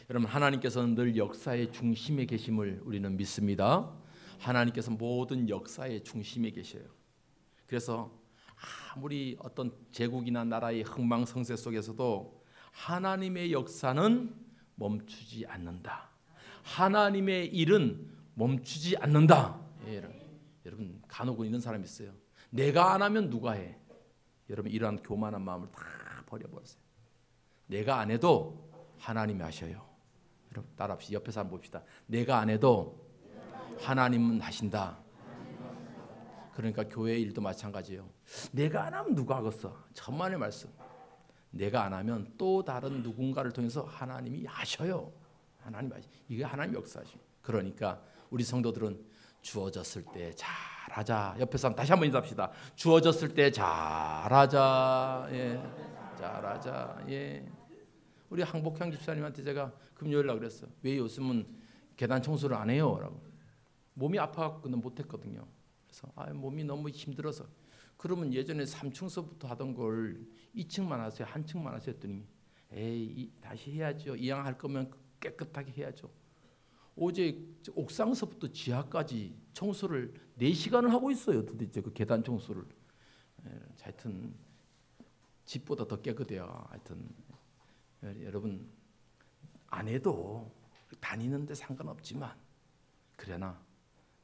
여러분, 하나님께서는 늘 역사의 중심에 계심을 우리는 믿습니다. 하나님께서 모든 역사의 중심에 계셔요. 그래서 아무리 어떤 제국이나 나라의 흥망성쇠 속에서도 하나님의 역사는 멈추지 않는다. 하나님의 일은 멈추지 않는다. 여러분, 간혹 이런 사람이 있어요. 내가 안 하면 누가 해? 여러분, 이러한 교만한 마음을 다 버려버리세요. 내가 안 해도 하나님이 하셔요. 여러분, 따라합시다. 옆에 사람 봅시다. 내가 안 해도 하나님은 하신다. 그러니까 교회 일도 마찬가지예요. 내가 안 하면 누가 하겠어? 천만의 말씀. 내가 안 하면 또 다른 누군가를 통해서 하나님이 하셔요. 하나님 하시. 이게 하나님 역사시. 그러니까 우리 성도들은 주어졌을 때 잘하자. 옆에 사람 다시 한번 인사합시다. 주어졌을 때 잘하자. 예, 잘하자. 예. 우리 항복향 집사님한테 제가 금요일 날 그랬어요. 왜 요즘은 계단 청소를 안 해요? 라고. 몸이 아파갖고는 못했거든요. 그래서 몸이 너무 힘들어서. 그러면 예전에 3층서부터 하던 걸 2층만 하세요, 한 층만 하세요 했더니 에이, 다시 해야죠. 이왕 할 거면 깨끗하게 해야죠. 어제 옥상서부터 지하까지 청소를 4시간을 하고 있어요. 도대체 그 계단 청소를. 하여튼 집보다 더 깨끗해요. 하여튼 여러분, 안 해도 다니는데 상관없지만 그러나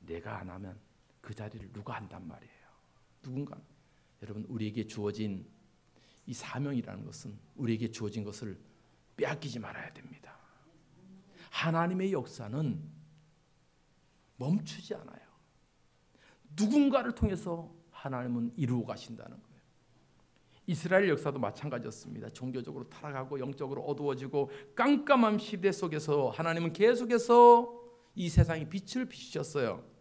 내가 안 하면 그 자리를 누가 한단 말이에요. 누군가. 여러분, 우리에게 주어진 이 사명이라는 것은, 우리에게 주어진 것을 빼앗기지 말아야 됩니다. 하나님의 역사는 멈추지 않아요. 누군가를 통해서 하나님은 이루어 가신다는 거예요. 이스라엘 역사도 마찬가지였습니다. 종교적으로 타락하고 영적으로 어두워지고 깜깜한 시대 속에서 하나님은 계속해서 이 세상에 빛을 비추셨어요.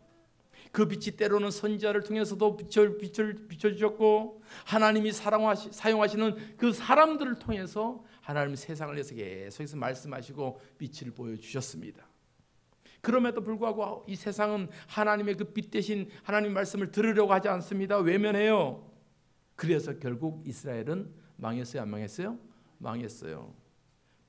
그 빛이 때로는 선지자를 통해서도 빛을 비춰주셨고, 하나님이 사용하시는 그 사람들을 통해서 하나님 세상을 위해서 계속해서 말씀하시고 빛을 보여주셨습니다. 그럼에도 불구하고 이 세상은 하나님의 그 빛 대신 하나님 말씀을 들으려고 하지 않습니다. 외면해요. 그래서 결국 이스라엘은 망했어요, 안 망했어요? 망했어요.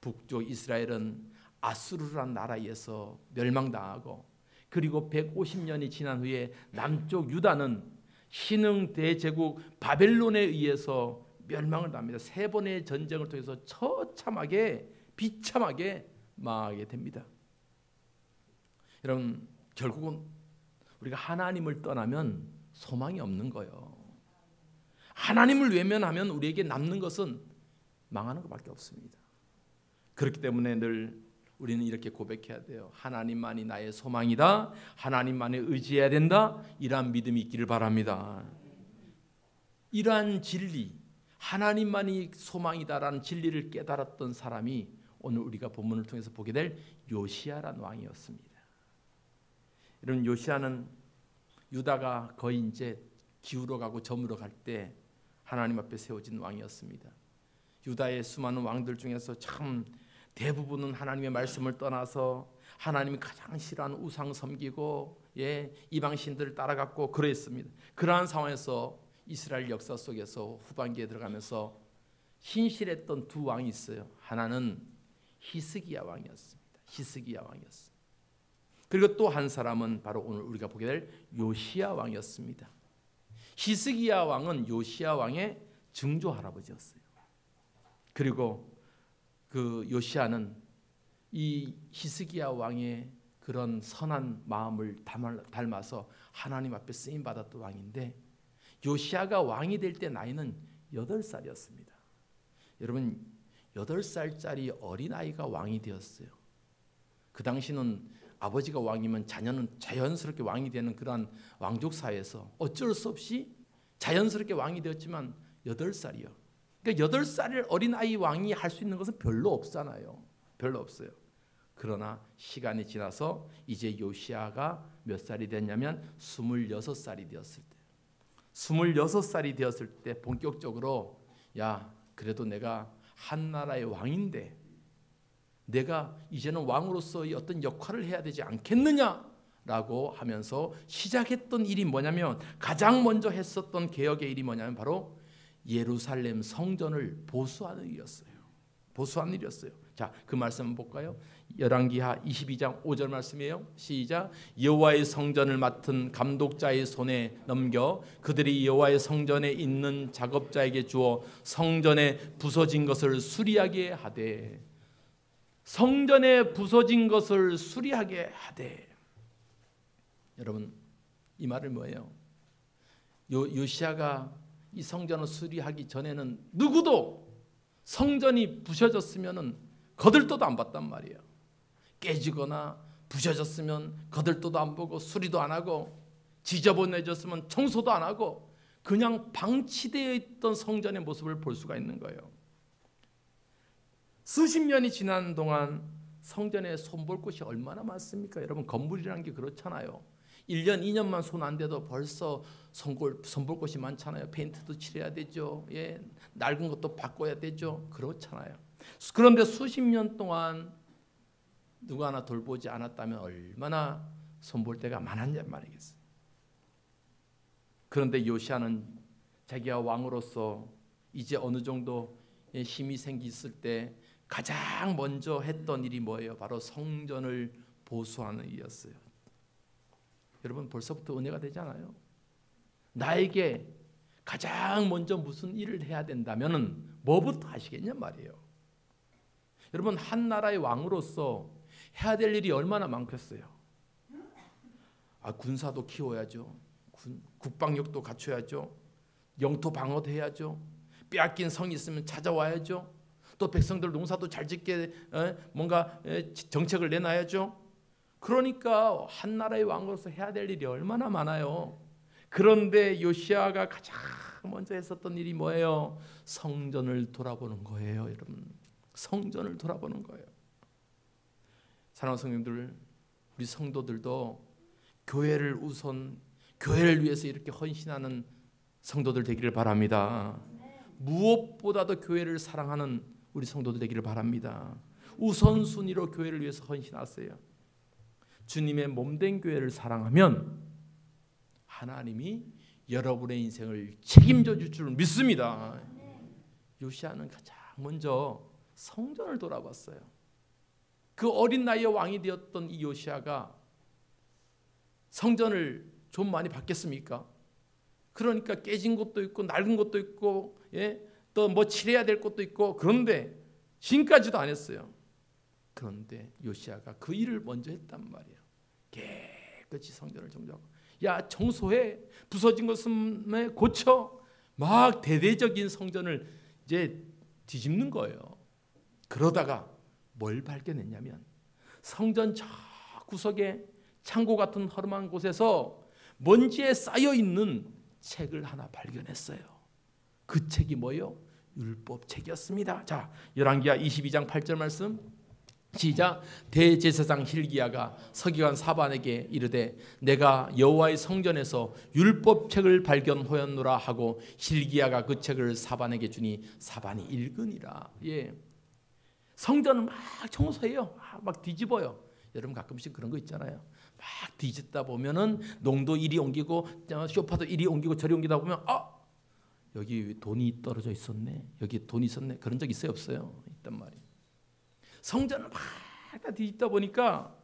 북쪽 이스라엘은 아수르라는 나라에서 멸망당하고, 그리고 150년이 지난 후에 남쪽 유다는 신흥 대제국 바벨론에 의해서 멸망을 당합니다. 3번의 전쟁을 통해서 처참하게 비참하게 망하게 됩니다. 여러분, 결국은 우리가 하나님을 떠나면 소망이 없는 거예요. 하나님을 외면하면 우리에게 남는 것은 망하는 것밖에 없습니다. 그렇기 때문에 늘 우리는 이렇게 고백해야 돼요. 하나님만이 나의 소망이다. 하나님만에 의지해야 된다. 이러한 믿음이 있기를 바랍니다. 이러한 진리, 하나님만이 소망이다라는 진리를 깨달았던 사람이 오늘 우리가 본문을 통해서 보게 될 요시야라는 왕이었습니다. 이런 요시야는 유다가 거의 이제 기울어가고 저물어갈 때 하나님 앞에 세워진 왕이었습니다. 유다의 수많은 왕들 중에서 참 대부분은 하나님의 말씀을 떠나서 하나님이 가장 싫어하는 우상 섬기고 이방 신들을 따라갔고 그랬습니다. 그러한 상황에서 이스라엘 역사 속에서 후반기에 들어가면서 신실했던 2 왕이 있어요. 하나는 히스기야 왕이었습니다. 히스기야 왕이었습니다. 그리고 또 한 사람은 바로 오늘 우리가 보게 될 요시야 왕이었습니다. 히스기야 왕은 요시야 왕의 증조 할아버지였어요. 그리고 그 요시야는 이 히스기야 왕의 그런 선한 마음을 닮아서 하나님 앞에 쓰임 받았던 왕인데, 요시야가 왕이 될 때 나이는 8살이었습니다. 여러분, 8살짜리 어린아이가 왕이 되었어요. 그 당시는 아버지가 왕이면 자녀는 자연스럽게 왕이 되는 그러한 왕족 사회에서 어쩔 수 없이 자연스럽게 왕이 되었지만 8살이요. 그러니까 8살 어린아이 왕이 할 수 있는 것은 별로 없잖아요. 별로 없어요. 그러나 시간이 지나서 이제 요시야가 몇 살이 됐냐면 26살이 되었을 때, 26살이 되었을 때 본격적으로 그래도 내가 한 나라의 왕인데 내가 이제는 왕으로서의 어떤 역할을 해야 되지 않겠느냐라고 하면서 시작했던 일이 뭐냐면, 가장 먼저 했었던 개혁의 일이 뭐냐면 바로 예루살렘 성전을 보수하는 일이었어요. 보수하는 일이었어요. 자, 그 말씀 한번 볼까요? 열왕기하 22장 5절 말씀이에요. 시작. 여호와의 성전을 맡은 감독자의 손에 넘겨 그들이 여호와의 성전에 있는 작업자에게 주어 성전에 부서진 것을 수리하게 하되, 성전에 부서진 것을 수리하게 하되. 여러분, 이 말은 뭐예요? 요시야가 이 성전을 수리하기 전에는 누구도 성전이 부셔졌으면 거들떠도 안 봤단 말이에요. 깨지거나 부셔졌으면 거들떠도 안 보고 수리도 안 하고, 지저분해졌으면 청소도 안 하고 그냥 방치되어 있던 성전의 모습을 볼 수가 있는 거예요. 수십 년이 지난 동안 성전에 손볼 곳이 얼마나 많습니까? 여러분, 건물이라는 게 그렇잖아요. 1년, 2년만 손 안 대도 벌써 손볼 곳이 많잖아요. 페인트도 칠해야 되죠. 예, 낡은 것도 바꿔야 되죠. 그렇잖아요. 그런데 수십 년 동안 누구 하나 돌보지 않았다면 얼마나 손볼 데가 많았냐 말이겠어요. 그런데 요시야는 자기가 왕으로서 이제 어느 정도 힘이 생겼을 때 가장 먼저 했던 일이 뭐예요? 바로 성전을 보수하는 일이었어요. 여러분, 벌써부터 은혜가 되잖아요. 나에게 가장 먼저 무슨 일을 해야 된다면 뭐부터 하시겠냐 말이에요. 여러분, 한 나라의 왕으로서 해야 될 일이 얼마나 많겠어요. 군사도 키워야죠. 국방력도 갖춰야죠. 영토 방어도 해야죠. 빼앗긴 성이 있으면 찾아와야죠. 또 백성들 농사도 잘 짓게 뭔가 정책을 내놔야죠. 그러니까 한 나라의 왕으로서 해야 될 일이 얼마나 많아요. 그런데 요시야가 가장 먼저 했었던 일이 뭐예요? 성전을 돌아보는 거예요. 여러분, 성전을 돌아보는 거예요. 사랑하는 성도님들, 우리 성도들도 교회를 위해서 이렇게 헌신하는 성도들 되기를 바랍니다. 무엇보다도 교회를 사랑하는 우리 성도들 되기를 바랍니다. 우선순위로 교회를 위해서 헌신하세요. 주님의 몸된 교회를 사랑하면 하나님이 여러분의 인생을 책임져 줄 줄 믿습니다. 요시야는 가장 먼저 성전을 돌아봤어요. 그 어린 나이에 왕이 되었던 이 요시야가 성전을 좀 많이 봤겠습니까? 그러니까 깨진 것도 있고 낡은 것도 있고, 또 뭐 칠해야 될 것도 있고, 그런데 지금까지도 안 했어요. 그런데 요시야가 그 일을 먼저 했단 말이에요. 깨끗이 성전을 정정하고, 야, 청소해, 부서진 것은 고쳐, 막 대대적인 성전을 이제 뒤집는 거예요. 그러다가 뭘 발견했냐면 성전 저 구석에 창고 같은 허름한 곳에서 먼지에 쌓여 있는 책을 하나 발견했어요. 그 책이 뭐예요? 율법책이었습니다. 자, 열왕기하 22장 8절 말씀 시작. 대제사장 hil기야가 서기관 사반에게 이르되 내가 여호와의 성전에서 율법책을 발견하였노라 하고 hil기야가 그 책을 사반에게 주니 사반이 읽으니라. 예, 성전을 막 청소해요. 막 뒤집어요. 여러분, 가끔씩 그런 거 있잖아요. 막 뒤집다 보면은 농도 이리 옮기고 쇼파도 이리 옮기고 저리 옮기다 보면 여기 돈이 떨어져 있었네, 여기 돈이 있었네. 그런 적 있어요, 없어요? 있단 말이에요. 성전을 막 다 뒤집다 보니까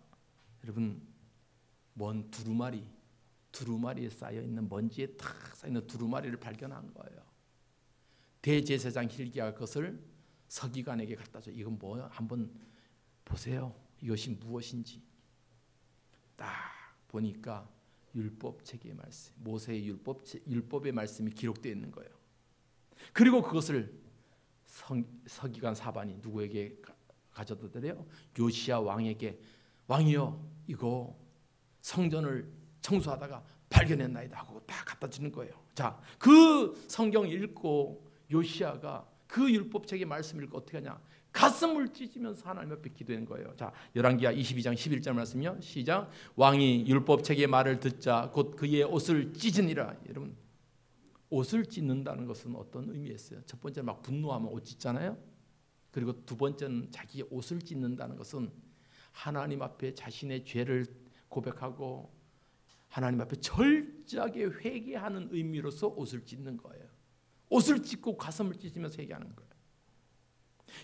여러분, 먼 두루마리에 쌓여 있는, 먼지에 탁 쌓여 있는 두루마리를 발견한 거예요. 대제사장 hil기야가 그것을 서기관에게 갖다 줘. 이건 뭐야? 한번 보세요. 이것이 무엇인지. 딱 보니까 율법책의 말씀, 모세의 율법의 말씀이 기록되어 있는 거예요. 그리고 그것을 서기관 사반이 누구에게 가져다 드려요? 요시야 왕에게. 왕이여, 이거 성전을 청소하다가 발견했나이다 하고 딱 갖다 주는 거예요. 자, 그 성경 읽고 요시야가 그 율법책의 말씀을 읽고 어떻게 하냐? 가슴을 찢으면서 하나님 앞에 기도한 거예요. 자, 열왕기하 22장 11절 말씀이요. 시작. 왕이 율법책의 말을 듣자 곧 그의 옷을 찢으니라. 여러분, 옷을 찢는다는 것은 어떤 의미였어요? 첫 번째는 막 분노하면 옷 찢잖아요. 그리고 두 번째는 자기의 옷을 찢는다는 것은 하나님 앞에 자신의 죄를 고백하고 하나님 앞에 철저하게 회개하는 의미로서 옷을 찢는 거예요. 옷을 찢고 가슴을 찢으면서 회개하는 거예요.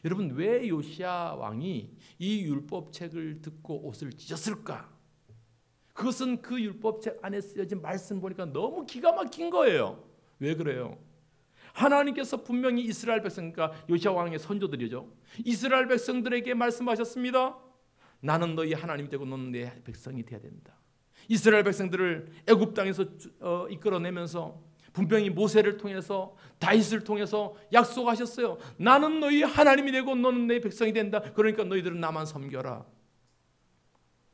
여러분, 왜 요시야 왕이 이 율법책을 듣고 옷을 찢었을까? 그것은 그 율법책 안에 쓰여진 말씀 보니까 너무 기가 막힌 거예요. 왜 그래요? 하나님께서 분명히 이스라엘 백성, 그러니까 요시야 왕의 선조들이죠, 이스라엘 백성들에게 말씀하셨습니다. 나는 너희 하나님이 되고 너는 내 백성이 되어야 된다. 이스라엘 백성들을 애굽 땅에서 이끌어내면서 분명히 모세를 통해서, 다윗을 통해서 약속하셨어요. 나는 너희 하나님이 되고 너는 내 백성이 된다. 그러니까 너희들은 나만 섬겨라.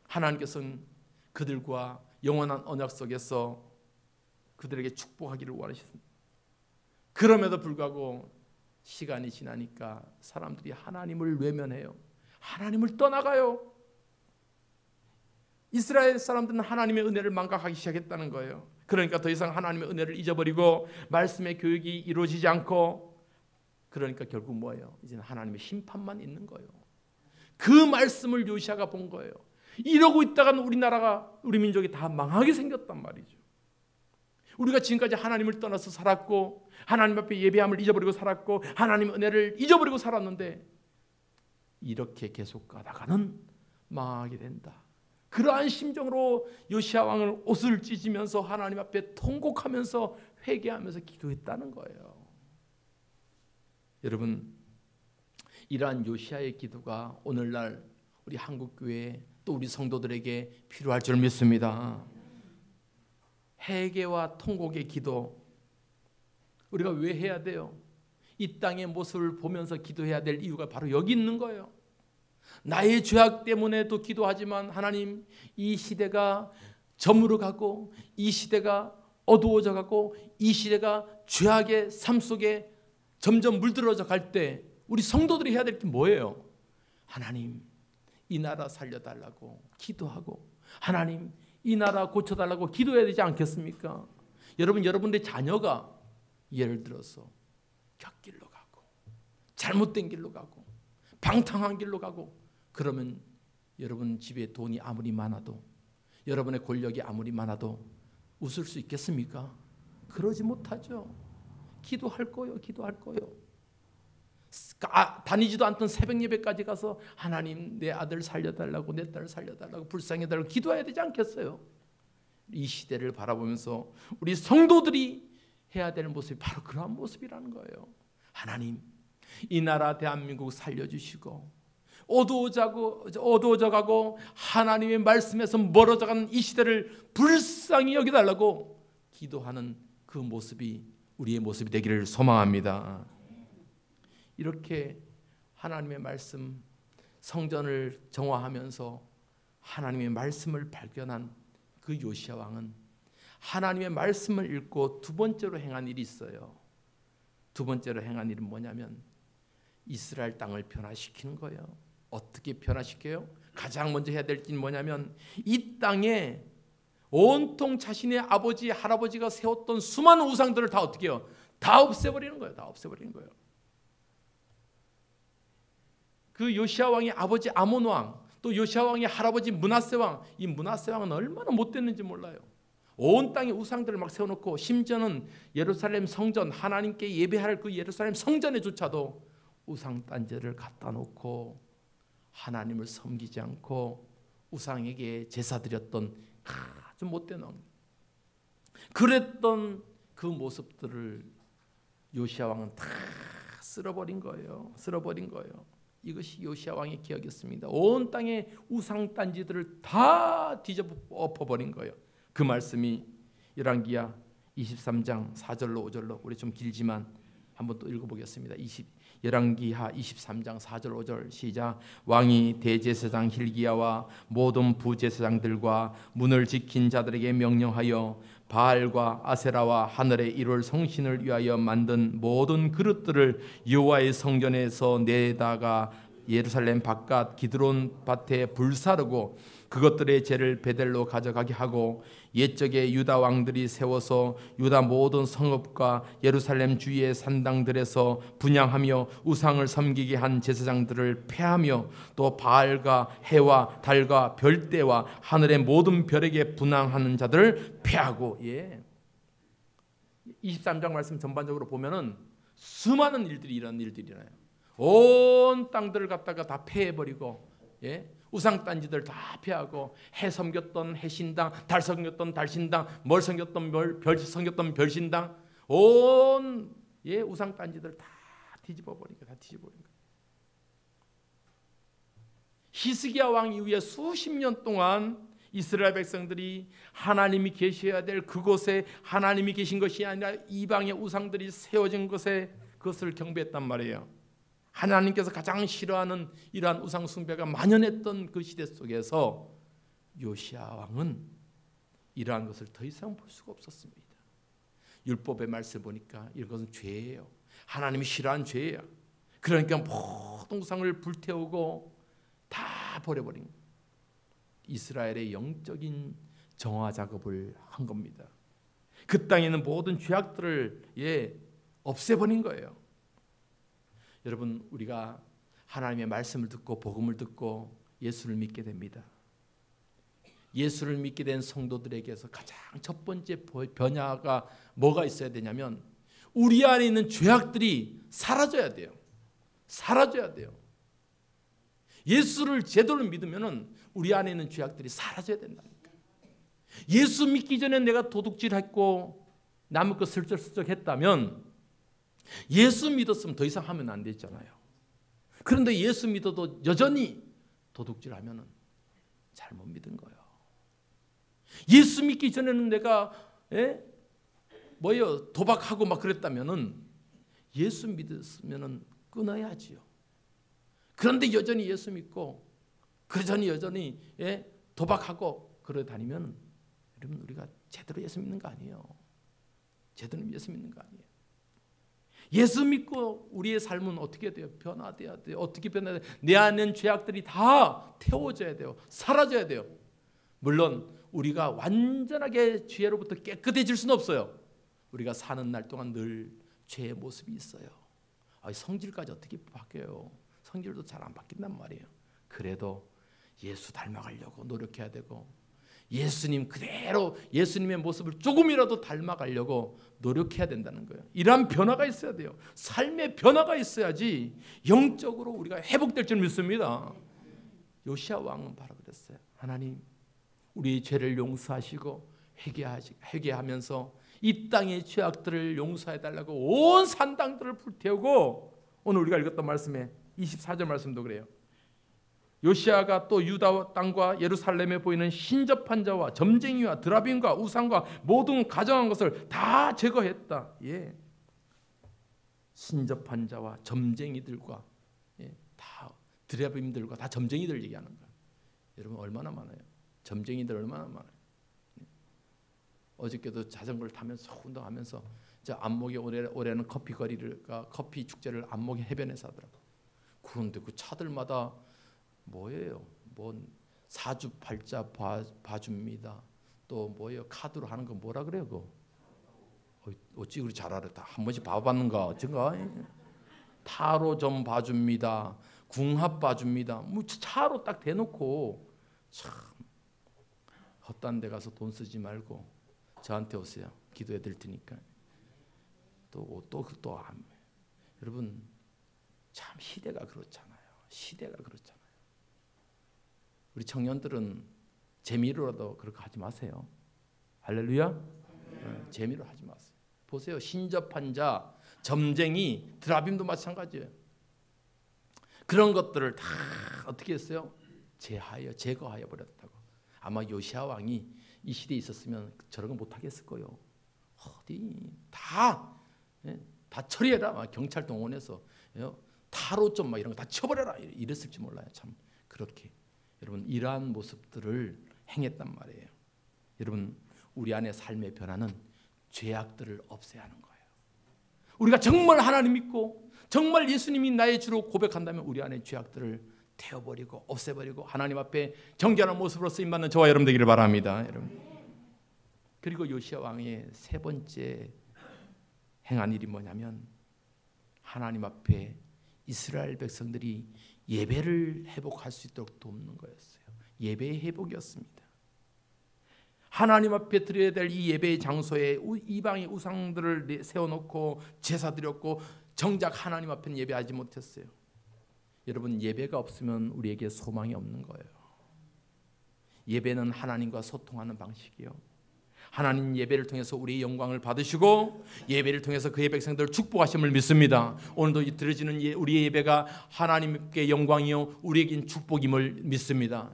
하나님께서는 그들과 영원한 언약 속에서 그들에게 축복하기를 원하셨습니다. 그럼에도 불구하고 시간이 지나니까 사람들이 하나님을 외면해요. 하나님을 떠나가요. 이스라엘 사람들은 하나님의 은혜를 망각하기 시작했다는 거예요. 그러니까 더 이상 하나님의 은혜를 잊어버리고 말씀의 교육이 이루어지지 않고, 그러니까 결국 뭐예요? 이제는 하나님의 심판만 있는 거예요. 그 말씀을 요시야가 본 거예요. 이러고 있다가는 우리나라가, 우리 민족이 다 망하게 생겼단 말이죠. 우리가 지금까지 하나님을 떠나서 살았고, 하나님 앞에 예배함을 잊어버리고 살았고, 하나님의 은혜를 잊어버리고 살았는데, 이렇게 계속 가다가는 망하게 된다. 그러한 심정으로 요시야 왕은 옷을 찢으면서 하나님 앞에 통곡하면서 회개하면서 기도했다는 거예요. 여러분, 이러한 요시야의 기도가 오늘날 우리 한국교회 또 우리 성도들에게 필요할 줄 믿습니다. 회개와 통곡의 기도, 우리가 왜 해야 돼요? 이 땅의 모습을 보면서 기도해야 될 이유가 바로 여기 있는 거예요. 나의 죄악 때문에도 기도하지만 하나님, 이 시대가 저물어 가고 이 시대가 어두워져 가고 이 시대가 죄악의 삶 속에 점점 물들어져 갈 때 우리 성도들이 해야 될 게 뭐예요? 하나님, 이 나라 살려달라고 기도하고, 하나님, 이 나라 고쳐달라고 기도해야 되지 않겠습니까? 여러분, 여러분들의 자녀가 예를 들어서 곁길로 가고 잘못된 길로 가고 방탕한 길로 가고, 그러면 여러분 집에 돈이 아무리 많아도, 여러분의 권력이 아무리 많아도 웃을 수 있겠습니까? 그러지 못하죠. 기도할 거예요. 기도할 거예요. 다니지도 않던 새벽 예배까지 가서 하나님, 내 아들 살려달라고, 내 딸 살려달라고, 불쌍해달라고 기도해야 되지 않겠어요? 이 시대를 바라보면서 우리 성도들이 해야 될 모습이 바로 그러한 모습이라는 거예요. 하나님, 이 나라 대한민국 살려주시고, 어두워져가고 하나님의 말씀에서 멀어져가는 이 시대를 불쌍히 여기달라고 기도하는 그 모습이 우리의 모습이 되기를 소망합니다. 이렇게 하나님의 말씀, 성전을 정화하면서 하나님의 말씀을 발견한 그 요시야 왕은 하나님의 말씀을 읽고 두 번째로 행한 일이 있어요. 두 번째로 행한 일은 뭐냐면 이스라엘 땅을 변화시키는 거예요. 어떻게 변화시켜요? 가장 먼저 해야 될 일은 뭐냐면 이 땅에 온통 자신의 아버지, 할아버지가 세웠던 수많은 우상들을 다 어떻게 해요? 다 없애버리는 거예요. 다 없애버리는 거예요. 그 요시야 왕의 아버지 아몬 왕, 또 요시야 왕의 할아버지 므낫세 왕, 이 므낫세 왕은 얼마나 못됐는지 몰라요. 온 땅에 우상들을 막 세워놓고, 심지어는 예루살렘 성전, 하나님께 예배할 그 예루살렘 성전에조차도 우상 단제를 갖다 놓고 하나님을 섬기지 않고 우상에게 제사 드렸던 아주 못된 왕, 그랬던 그 모습들을 요시야 왕은 다 쓸어버린 거예요. 쓸어버린 거예요. 이것이 요시야 왕의 기억이었습니다. 온 땅의 우상 단지들을 다 뒤집어버린 거예요. 그 말씀이 열왕기하 23장 4절로 5절로, 우리 좀 길지만 한번 또 읽어보겠습니다. 열왕기하 23장 4절 5절 시작. 왕이 대제사장 hil기야와 모든 부제사장들과 문을 지킨 자들에게 명령하여 바알과 아세라와 하늘에 이룰 성신을 위하여 만든 모든 그릇들을 여호와의 성전에서 내다가 예루살렘 바깥 기드론 밭에 불사르고 그것들의 죄를 베델로 가져가게 하고, 옛적에 유다 왕들이 세워서 유다 모든 성읍과 예루살렘 주위의 산당들에서 분향하며 우상을 섬기게 한 제사장들을 폐하며, 또 바알과 해와 달과 별대와 하늘의 모든 별에게 분향하는 자들을 폐하고. 23장 말씀 전반적으로 보면은 수많은 일들이, 이런 일들이 일어나요. 온 땅들을 갖다가 다 패해버리고, 우상 딴지들 다 패하고, 해 섬겼던 해신당, 달 섬겼던 달신당, 뭘 섬겼던 별 섬겼던 별신당, 온 우상 딴지들 다 뒤집어버린 거야. 다 뒤집어버린 거야. 히스기야 왕 이후에 수십 년 동안 이스라엘 백성들이 하나님이 계셔야 될 그곳에 하나님이 계신 것이 아니라 이방의 우상들이 세워진 것에 그것을 경배했단 말이에요. 하나님께서 가장 싫어하는 이러한 우상 숭배가 만연했던 그 시대 속에서 요시야 왕은 이러한 것을 더 이상 볼 수가 없었습니다. 율법의 말씀을 보니까 이것은 죄예요. 하나님이 싫어하는 죄예요. 그러니까 모든 우상을 불태우고 다 버려버린 거예요. 이스라엘의 영적인 정화 작업을 한 겁니다. 그 땅에 있는 모든 죄악들을 없애버린 거예요. 여러분, 우리가 하나님의 말씀을 듣고 복음을 듣고 예수를 믿게 됩니다. 예수를 믿게 된 성도들에게서 가장 첫 번째 변화가 뭐가 있어야 되냐면 우리 안에 있는 죄악들이 사라져야 돼요. 사라져야 돼요. 예수를 제대로 믿으면 우리 안에 있는 죄악들이 사라져야 된다니까. 예수 믿기 전에 내가 도둑질했고 남의 것 슬쩍슬쩍 했다면 예수 믿었으면 더 이상 하면 안 되잖아요. 그런데 예수 믿어도 여전히 도둑질하면 잘못 믿은 거예요. 예수 믿기 전에는 내가 도박하고 막 그랬다면은 예수 믿었으면은 끊어야지요. 그런데 여전히 예수 믿고 여전히 도박하고 그러 다니면 여러분 우리가 제대로 예수 믿는 거 아니에요. 제대로 예수 믿는 거 아니에요. 예수 믿고 우리의 삶은 어떻게 돼요? 변화돼야 돼요. 어떻게 변화돼야 돼요? 내 안에 있는 죄악들이 다 태워져야 돼요. 사라져야 돼요. 물론 우리가 완전하게 죄로부터 깨끗해질 수는 없어요. 우리가 사는 날 동안 늘 죄의 모습이 있어요. 성질까지 어떻게 바뀌어요? 성질도 잘 안 바뀐단 말이에요. 그래도 예수 닮아가려고 노력해야 되고 예수님 그대로 예수님의 모습을 조금이라도 닮아가려고 노력해야 된다는 거예요. 이러한 변화가 있어야 돼요. 삶의 변화가 있어야지 영적으로 우리가 회복될 줄 믿습니다. 요시야 왕은 바로 그랬어요. 하나님 우리의 죄를 용서하시고 회개하면서 이 땅의 죄악들을 용서해달라고 온 산당들을 불태우고, 오늘 우리가 읽었던 말씀에 24절 말씀도 그래요. 요시야가 또 유다 땅과 예루살렘에 보이는 신접한 자와 점쟁이와 드라빔과 우상과 모든 가정한 것을 다 제거했다. 신접한 자와 점쟁이들과 다 드라빔들과 다 점쟁이들 얘기하는 거예요. 여러분 얼마나 많아요. 점쟁이들 얼마나 많아요. 어저께도 자전거를 타면서 운동하면서 저 안목에 올해는 커피 축제를 안목에 해변에서 하더라고. 그런데 그 차들마다 뭐예요? 사주팔자 봐줍니다. 또 뭐예요? 카드로 하는 거 뭐라 그래요? 그거? 어찌 그리 잘 알아? 한 번씩 봐봤는가? 어쩐가? 타로 좀 봐줍니다. 궁합 봐줍니다. 뭐 차로 딱 대놓고 참 헛단 데 가서 돈 쓰지 말고 저한테 오세요. 기도해 드릴 테니까. 여러분 참 시대가 그렇잖아요. 우리 청년들은 재미로라도 그렇게 하지 마세요. 할렐루야. 재미로 하지 마세요. 보세요. 신접한 자, 점쟁이, 드라빔도 마찬가지예요. 그런 것들을 다 어떻게 했어요? 제거하여 버렸다고. 아마 요시야 왕이 이 시대에 있었으면 저런 거 못하겠을 거예요. 어디 다 처리해라. 경찰 동원해서 타로점 막 이런 거 다 쳐버려라 이랬을지 몰라요. 참 그렇게 여러분 이러한 모습들을 행했단 말이에요. 여러분 우리 안에 삶의 변화는 죄악들을 없애야 하는 거예요. 우리가 정말 하나님 믿고 정말 예수님이 나의 주로 고백한다면 우리 안에 죄악들을 태워버리고 없애버리고 하나님 앞에 정결한 모습으로 쓰임받는 저와 여러분 되기를 바랍니다. 여러분. 그리고 요시야 왕의 세 번째 행한 일이 뭐냐면 하나님 앞에 이스라엘 백성들이 예배를 회복할 수 있도록 돕는 거였어요. 예배의 회복이었습니다. 하나님 앞에 드려야 될 이 예배의 장소에 이방의 우상들을 세워놓고 제사 드렸고 정작 하나님 앞에는 예배하지 못했어요. 여러분, 예배가 없으면 우리에게 소망이 없는 거예요. 예배는 하나님과 소통하는 방식이요. 하나님 예배를 통해서 우리의 영광을 받으시고 예배를 통해서 그의 백성들을 축복하심을 믿습니다. 오늘도 드려지는 우리의 예배가 하나님께 영광이요 우리에겐 축복임을 믿습니다.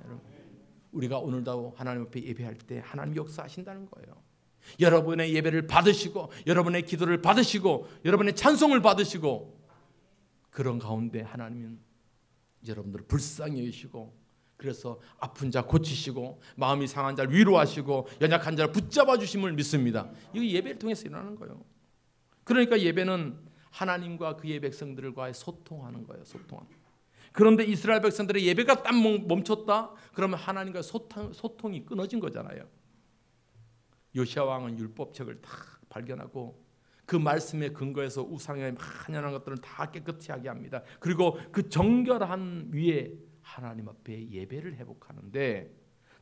우리가 오늘도 하나님 앞에 예배할 때 하나님 역사하신다는 거예요. 여러분의 예배를 받으시고 여러분의 기도를 받으시고 여러분의 찬송을 받으시고 그런 가운데 하나님은 여러분들을 불쌍히 여기시고 그래서 아픈 자 고치시고 마음이 상한 자를 위로하시고 연약한 자를 붙잡아 주심을 믿습니다. 이거 예배를 통해서 일어나는 거예요. 그러니까 예배는 하나님과 그의 백성들과의 소통하는 거예요. 소통하는. 그런데 이스라엘 백성들의 예배가 딱 멈췄다? 그러면 하나님과 소통이 끊어진 거잖아요. 요시야 왕은 율법책을 다 발견하고 그 말씀에 근거해서 우상에 만연한 것들을 다 깨끗이 하게 합니다. 그리고 그 정결한 위에 하나님 앞에 예배를 회복하는데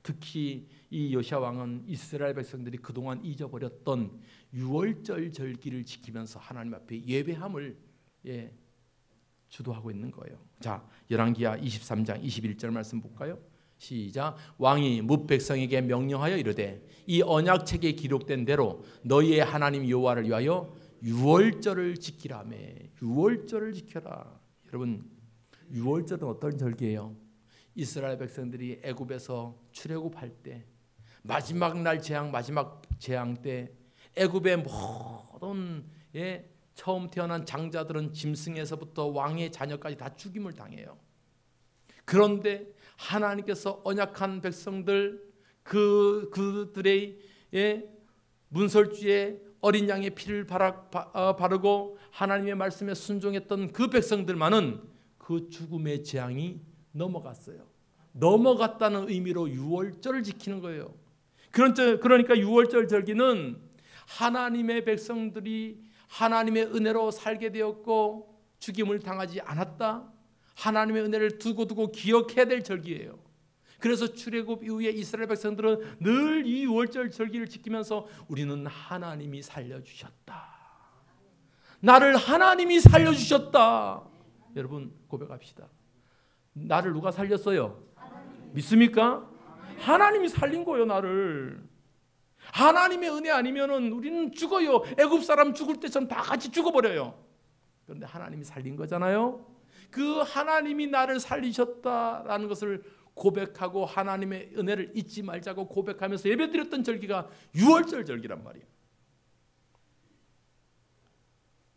특히 이 요시야 왕은 이스라엘 백성들이 그동안 잊어버렸던 유월절 절기를 지키면서 하나님 앞에 예배함을 주도하고 있는 거예요. 자, 열왕기하 23장 21절 말씀 볼까요? 시작. 왕이 뭇 백성에게 명령하여 이르되 이 언약책에 기록된 대로 너희의 하나님 여호와를 위하여 유월절을 지키라며. 유월절을 지켜라. 여러분, 유월절은 어떤 절기예요? 이스라엘 백성들이 애굽에서 출애굽할 때 마지막 날 재앙, 마지막 재앙 때 애굽의 모든 처음 태어난 장자들은 짐승에서부터 왕의 자녀까지 다 죽임을 당해요. 그런데 하나님께서 언약한 백성들 그들의 문설주에 어린 양의 피를 바르고 하나님의 말씀에 순종했던 그 백성들만은 그 죽음의 재앙이 넘어갔어요. 넘어갔다는 의미로 유월절을 지키는 거예요. 그러니까 유월절 절기는 하나님의 백성들이 하나님의 은혜로 살게 되었고 죽임을 당하지 않았다. 하나님의 은혜를 두고 기억해야 될 절기예요. 그래서 출애굽 이후에 이스라엘 백성들은 늘 이 유월절 절기를 지키면서 우리는 하나님이 살려주셨다. 나를 하나님이 살려주셨다. 여러분 고백합시다. 나를 누가 살렸어요? 믿습니까? 하나님이 살린 거예요. 나를. 하나님의 은혜 아니면은 우리는 죽어요. 애굽 사람 죽을 때처럼 다 같이 죽어버려요. 그런데 하나님이 살린 거잖아요. 그 하나님이 나를 살리셨다라는 것을 고백하고 하나님의 은혜를 잊지 말자고 고백하면서 예배드렸던 절기가 유월절 절기란 말이에요.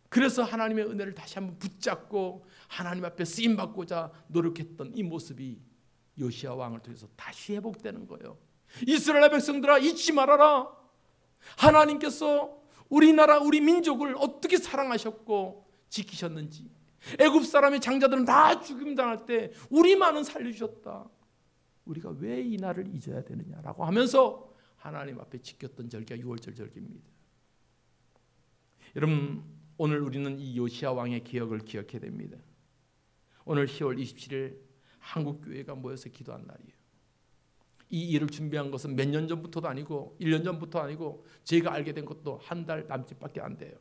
그래서 하나님의 은혜를 다시 한번 붙잡고 하나님 앞에 쓰임받고자 노력했던 이 모습이 요시야 왕을 통해서 다시 회복되는 거예요. 이스라엘 백성들아, 잊지 말아라. 하나님께서 우리나라 우리 민족을 어떻게 사랑하셨고 지키셨는지. 애굽 사람의 장자들은 다 죽임당할 때 우리만은 살려주셨다. 우리가 왜 이 날을 잊어야 되느냐라고 하면서 하나님 앞에 지켰던 절기가 유월절 절기입니다. 여러분, 오늘 우리는 이 요시야 왕의 기억을 기억해야 됩니다. 오늘 10월 27일 한국교회가 모여서 기도한 날이에요. 이 일을 준비한 것은 몇 년 전부터도 아니고 1년 전부터 아니고 제가 알게 된 것도 한 달 남짓밖에 안 돼요.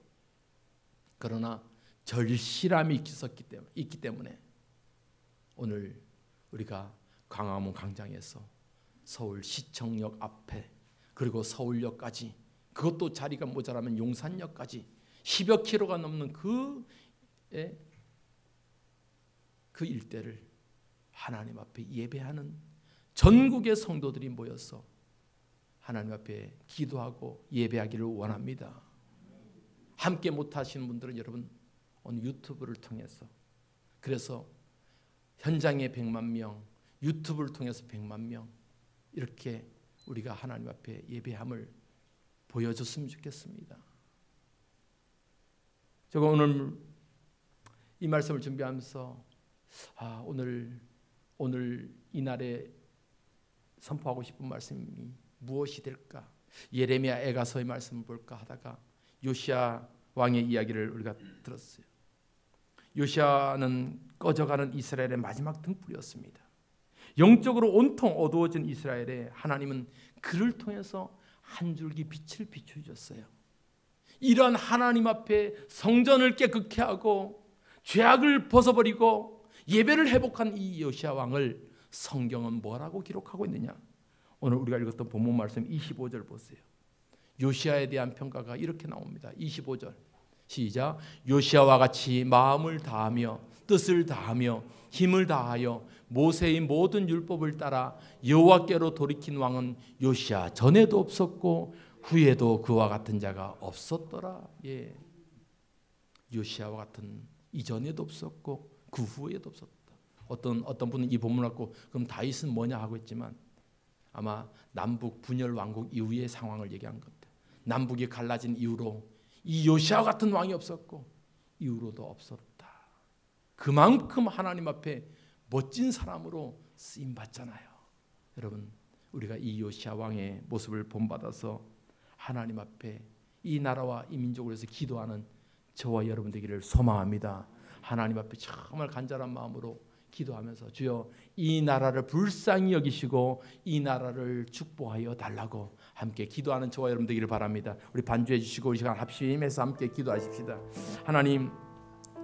그러나 절실함이 있기 때문에 오늘 우리가 광화문 광장에서 서울시청역 앞에 그리고 서울역까지, 그것도 자리가 모자라면 용산역까지 10여 킬로가 넘는 그 일대를 하나님 앞에 예배하는 전국의 성도들이 모여서 하나님 앞에 기도하고 예배하기를 원합니다. 함께 못하시는 분들은 여러분 오늘 유튜브를 통해서, 그래서 현장에 100만 명, 유튜브를 통해서 100만 명, 이렇게 우리가 하나님 앞에 예배함을 보여줬으면 좋겠습니다. 제가 오늘 이 말씀을 준비하면서 오늘 이 날에 선포하고 싶은 말씀이 무엇이 될까? 예레미야 애가서의 말씀을 볼까 하다가 요시야 왕의 이야기를 우리가 들었어요. 요시야는 꺼져가는 이스라엘의 마지막 등불이었습니다. 영적으로 온통 어두워진 이스라엘에 하나님은 그를 통해서 한 줄기 빛을 비춰주셨어요. 이러한 하나님 앞에 성전을 깨끗게 하고 죄악을 벗어버리고 예배를 회복한 이 요시야 왕을 성경은 뭐라고 기록하고 있느냐? 오늘 우리가 읽었던 본문 말씀 25절 보세요. 요시야에 대한 평가가 이렇게 나옵니다. 25절 시작. 요시야와 같이 마음을 다하며 뜻을 다하며 힘을 다하여 모세의 모든 율법을 따라 여호와께로 돌이킨 왕은 요시야 전에도 없었고 후에도 그와 같은 자가 없었더라. 예. 요시야와 같은 이전에도 없었고 그 후에도 없었다. 어떤 분은 이 본문을 갖고 그럼 다윗은 뭐냐 하고 있지만 아마 남북 분열 왕국 이후의 상황을 얘기한 것 같아요. 남북이 갈라진 이후로 이 요시야 같은 왕이 없었고 이후로도 없었다. 그만큼 하나님 앞에 멋진 사람으로 쓰임 받잖아요. 여러분, 우리가 이 요시야 왕의 모습을 본받아서 하나님 앞에 이 나라와 이 민족을 위해서 기도하는 저와 여러분 되기를 소망합니다. 하나님 앞에 정말 간절한 마음으로 기도하면서 주여 이 나라를 불쌍히 여기시고 이 나라를 축복하여 달라고 함께 기도하는 저와 여러분 되기를 바랍니다. 우리 반주해 주시고 이 시간 합심해서 함께 기도하십시다. 하나님,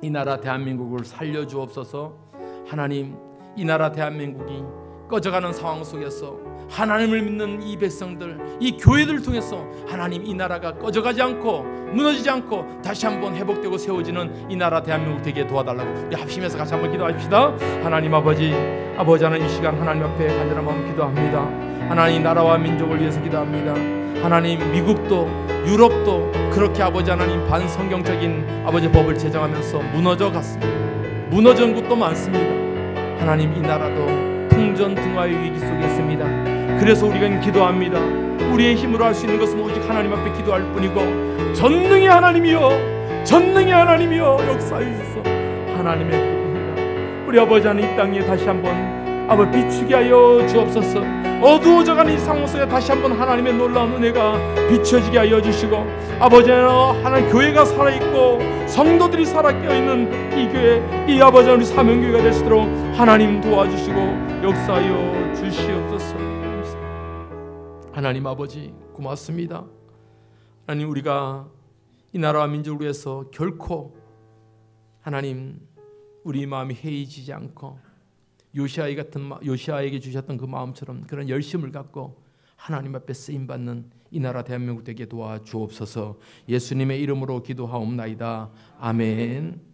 이 나라 대한민국을 살려주옵소서. 하나님, 이 나라 대한민국이 꺼져가는 상황 속에서 하나님을 믿는 이 백성들, 이 교회들을 통해서 하나님 이 나라가 꺼져가지 않고 무너지지 않고 다시 한번 회복되고 세워지는 이 나라 대한민국 되게 도와달라고 우리 합심해서 같이 한번 기도하십시다. 하나님 아버지 하나님 이 시간 하나님 앞에 간절한 마음 기도합니다. 하나님 나라와 민족을 위해서 기도합니다. 하나님 미국도 유럽도 그렇게 아버지 하나님 반성경적인 아버지 법을 제정하면서 무너져 갔습니다. 무너진 곳도 많습니다. 하나님 이 나라도 풍전등화의 위기 속에 있습니다. 그래서 우리가 기도합니다. 우리의 힘으로 할 수 있는 것은 오직 하나님 앞에 기도할 뿐이고 전능의 하나님이여 전능의 하나님이여 역사해 주소서. 하나님의 그분이라 우리 아버지 하나님 이 땅에 다시 한번 아버지 비추게 하여 주옵소서. 어두워져가는 이 상황 속에 다시 한번 하나님의 놀라운 은혜가 비춰지게 하여 주시고 아버지 하나님 교회가 살아있고 성도들이 살아 깨어있는 이 교회 이 아버지 우리 사명교회가 될 수 있도록 하나님 도와주시고 역사하여 주시옵소서. 하나님 아버지 고맙습니다. 하나님 우리가 이 나라와 민족을 위해서 결코 하나님 우리 마음이 해이지지 않고 요시아에게 주셨던 그 마음처럼 그런 열심을 갖고 하나님 앞에 쓰임받는 이 나라 대한민국 되게 도와주옵소서. 예수님의 이름으로 기도하옵나이다. 아멘.